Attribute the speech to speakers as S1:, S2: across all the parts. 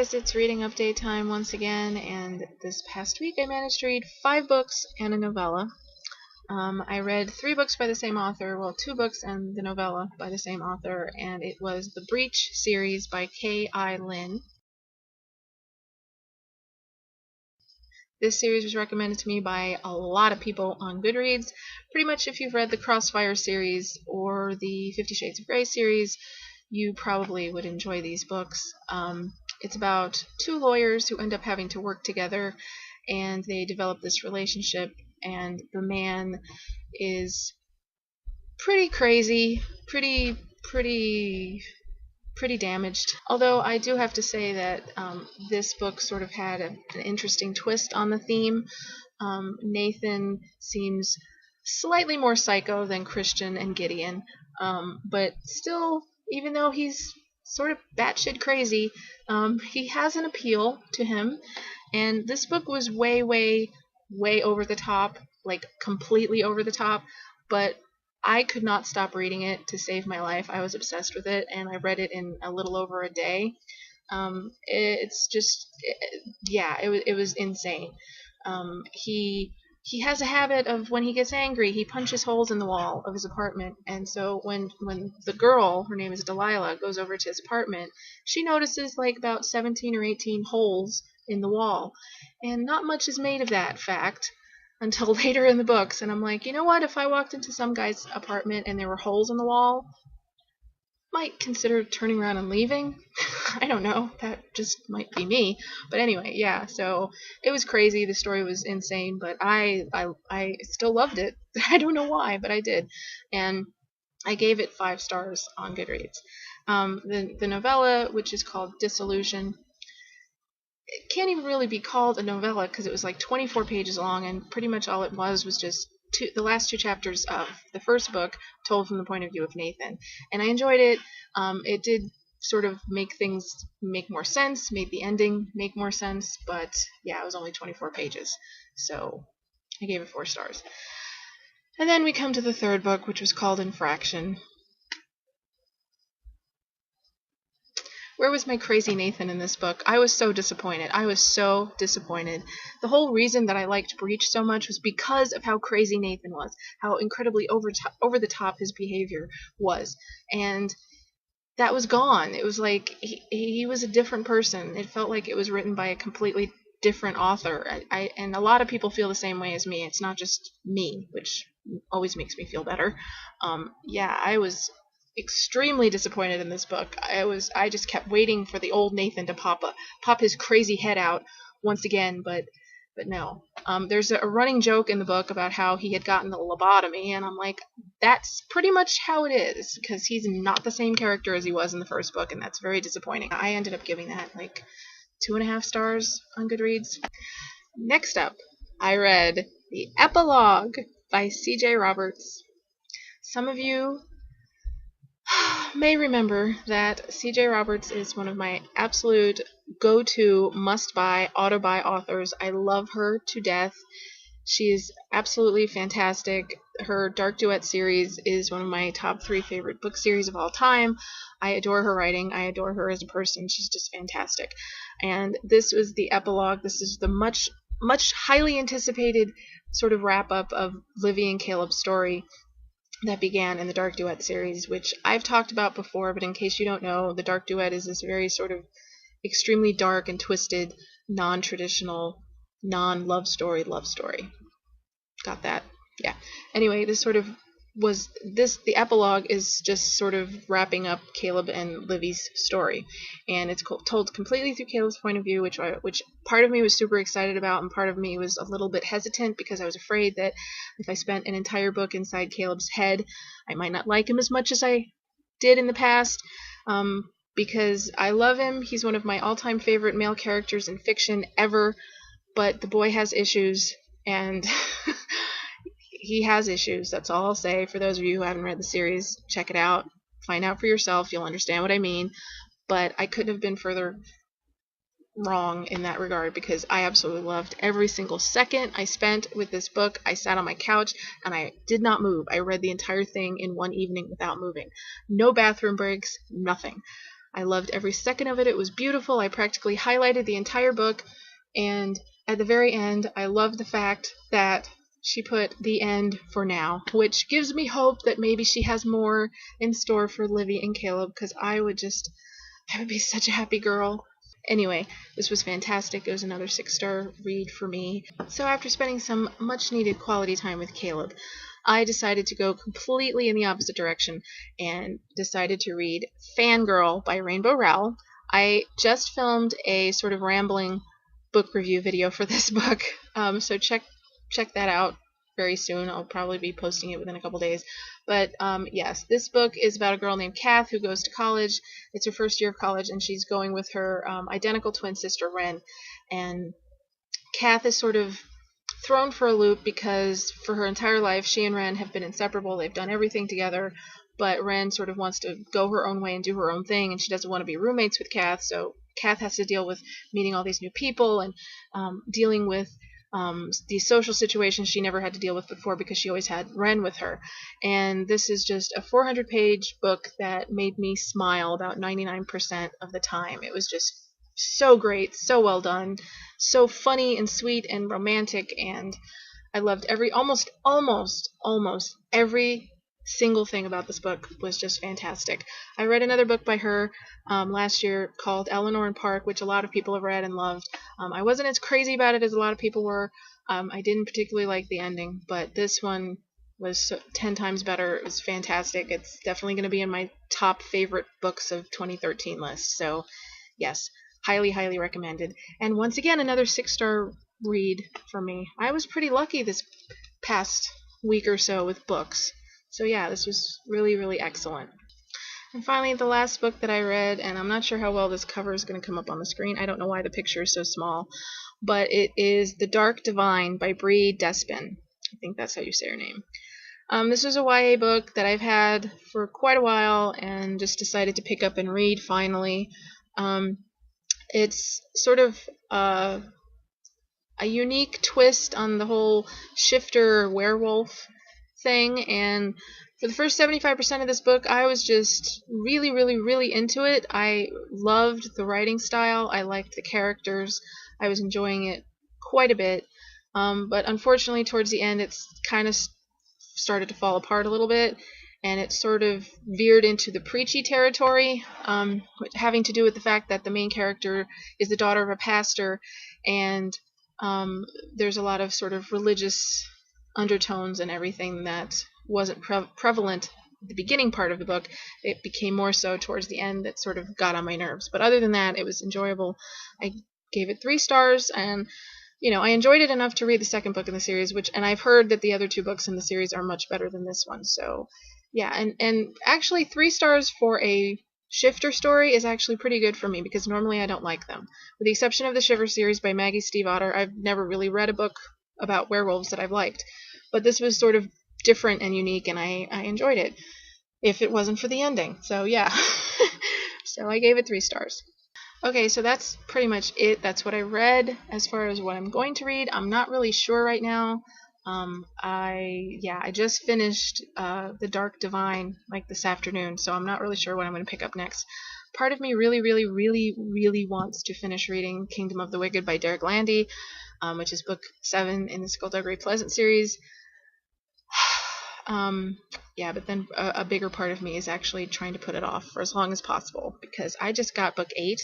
S1: guys, it's reading update time once again, and this past week I managed to read 5 books and a novella. I read 3 books by the same author, well, 2 books and the novella by the same author, and it was the Breach series by K.I. Lin. This series was recommended to me by a lot of people on Goodreads. Pretty much if you've read the Crossfire series or the 50 Shades of Grey series, you probably would enjoy these books. It's about 2 lawyers who end up having to work together, and they develop this relationship, and the man is pretty crazy, pretty damaged. Although I do have to say that this book sort of had an interesting twist on the theme. Nathan seems slightly more psycho than Christian and Gideon, but still, even though he's sort of batshit crazy, he has an appeal to him, and this book was way over the top, like completely over the top, but I could not stop reading it to save my life. I was obsessed with it, and I read it in a little over a day. It's just, it was insane. He has a habit of, when he gets angry, he punches holes in the wall of his apartment, and so when the girl, her name is Delilah, goes over to his apartment, she notices like about 17 or 18 holes in the wall, and not much is made of that fact until later in the books, and I'm like, you know what, if I walked into some guy's apartment and there were holes in the wall, might consider turning around and leaving. I don't know, that just might be me. But anyway, yeah, so it was crazy, the story was insane, but I still loved it. I don't know why, but I did. And I gave it 5 stars on Goodreads. The novella, which is called Disillusion, it can't even really be called a novella because it was like 24 pages long, and pretty much all it was just the last 2 chapters of the first book told from the point of view of Nathan. And I enjoyed it. It did sort of make things make more sense, made the ending make more sense, but yeah, it was only 24 pages. So I gave it 4 stars. And then we come to the third book, which was called Infraction. Where was my crazy Nathan in this book? I was so disappointed. The whole reason that I liked Breach so much was because of how crazy Nathan was, how incredibly over the top his behavior was, and that was gone. It was like he was a different person. It felt like it was written by a completely different author. And a lot of people feel the same way as me. It's not just me, which always makes me feel better. I was extremely disappointed in this book. I just kept waiting for the old Nathan to pop his crazy head out once again, but no. There's a running joke in the book about how he had gotten the lobotomy, and I'm like, that's pretty much how it is, because he's not the same character as he was in the first book, and that's very disappointing. I ended up giving that like 2.5 stars on Goodreads. Next up, I read the Epilogue by C.J. Roberts. Some of you may remember that C.J. Roberts is one of my absolute go-to must-buy, auto-buy authors. I love her to death. She is absolutely fantastic. Her Dark Duet series is one of my top 3 favorite book series of all time. I adore her writing. I adore her as a person. She's just fantastic. And this was the epilogue. This is the much highly anticipated sort of wrap-up of Livy and Caleb's story that began in the Dark Duet series, which I've talked about before, but in case you don't know, the Dark Duet is this very sort of extremely dark and twisted, non-traditional, non-love story love story. Got that? Yeah. Anyway, the epilogue is just sort of wrapping up Caleb and Livy's story, and it's told completely through Caleb's point of view, which part of me was super excited about, and part of me was a little bit hesitant because I was afraid that if I spent an entire book inside Caleb's head, I might not like him as much as I did in the past, because I love him. He's one of my all-time favorite male characters in fiction ever, but the boy has issues, and he has issues. That's all I'll say. For those of you who haven't read the series, check it out. Find out for yourself. You'll understand what I mean. But I couldn't have been further wrong in that regard, because I absolutely loved every single second I spent with this book. I sat on my couch and I did not move. I read the entire thing in one evening without moving. No bathroom breaks, nothing. I loved every second of it. It was beautiful. I practically highlighted the entire book, and at the very end, I loved the fact that she put the end for now, which gives me hope that maybe she has more in store for Livy and Caleb, because I would be such a happy girl. Anyway, this was fantastic. It was another 6-star read for me. So after spending some much needed quality time with Caleb, I decided to go completely in the opposite direction and decided to read Fangirl by Rainbow Rowell. I just filmed a sort of rambling book review video for this book, so check that out very soon. I'll probably be posting it within a couple days. But yes, this book is about a girl named Kath who goes to college. It's her first year of college, and she's going with her identical twin sister, Ren. And Kath is sort of thrown for a loop because for her entire life, she and Ren have been inseparable. They've done everything together, but Ren sort of wants to go her own way and do her own thing, and she doesn't want to be roommates with Kath, so Kath has to deal with meeting all these new people and dealing with these social situations she never had to deal with before because she always had Ren with her. And this is just a 400-page book that made me smile about 99% of the time. It was just so great, so well done, so funny and sweet and romantic, and I loved almost every single thing about this book was just fantastic. I read another book by her last year called Eleanor and Park, which a lot of people have read and loved. I wasn't as crazy about it as a lot of people were. I didn't particularly like the ending, but this one was 10 times better. It was fantastic. It's definitely going to be in my top favorite books of 2013 list. So, yes, highly, highly recommended. And once again, another 6-star read for me. I was pretty lucky this past week or so with books. So yeah, this was really, really excellent. And finally, the last book that I read, and I'm not sure how well this cover is going to come up on the screen. I don't know why the picture is so small, but it is The Dark Divine by Bree Despin. I think that's how you say her name. This is a YA book that I've had for quite a while and just decided to pick up and read finally. It's sort of a unique twist on the whole shifter werewolf thing, and for the first 75% of this book, I was just really, really, really into it. I loved the writing style. I liked the characters. I was enjoying it quite a bit. But unfortunately, towards the end, it's kind of started to fall apart a little bit, and it sort of veered into the preachy territory, having to do with the fact that the main character is the daughter of a pastor, and there's a lot of sort of religious undertones and everything that wasn't prevalent at the beginning part of the book. It became more so towards the end that sort of got on my nerves. But other than that, it was enjoyable. I gave it 3 stars, and I enjoyed it enough to read the second book in the series, and I've heard that the other 2 books in the series are much better than this one. So yeah, and actually 3 stars for a shifter story is actually pretty good for me, because normally I don't like them. With the exception of the Shiver series by Maggie Stiefvater, I've never really read a book about werewolves that I've liked. But this was sort of different and unique, and I enjoyed it, if it wasn't for the ending. So yeah. So I gave it 3 stars. Okay, so that's pretty much it. That's what I read as far as what I'm going to read. I'm not really sure right now. I just finished The Dark Divine like this afternoon, so I'm not really sure what I'm going to pick up next. Part of me really, really, really, really wants to finish reading Kingdom of the Wicked by Derek Landy, which is book 7 in the Skullduggery Pleasant series. But then a bigger part of me is actually trying to put it off for as long as possible, because I just got book 8.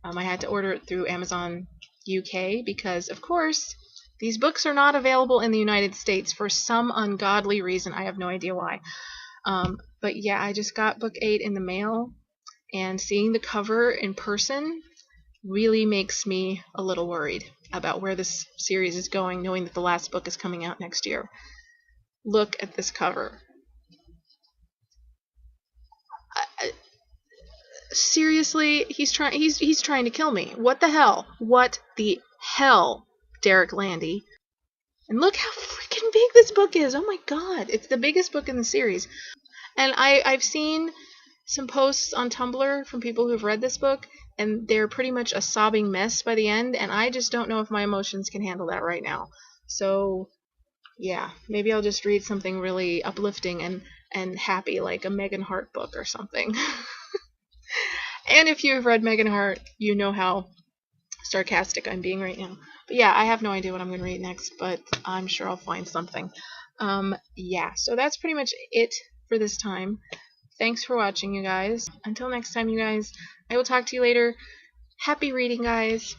S1: I had to order it through Amazon UK because, of course, these books are not available in the United States for some ungodly reason. I have no idea why. But yeah, I just got book 8 in the mail, and seeing the cover in person really makes me a little worried about where this series is going, knowing that the last book is coming out next year. Look at this cover. Seriously, he's trying to kill me. What the hell? What the hell, Derek Landy? And look how freaking big this book is. Oh my god, it's the biggest book in the series. And I've seen some posts on Tumblr from people who've read this book, and they're pretty much a sobbing mess by the end, and I just don't know if my emotions can handle that right now. So yeah, maybe I'll just read something really uplifting and happy, like a Megan Hart book or something. And if you've read Megan Hart, you know how sarcastic I'm being right now. But yeah, I have no idea what I'm going to read next, but I'm sure I'll find something. Yeah, so that's pretty much it for this time. Thanks for watching, you guys. Until next time, you guys, I will talk to you later. Happy reading, guys.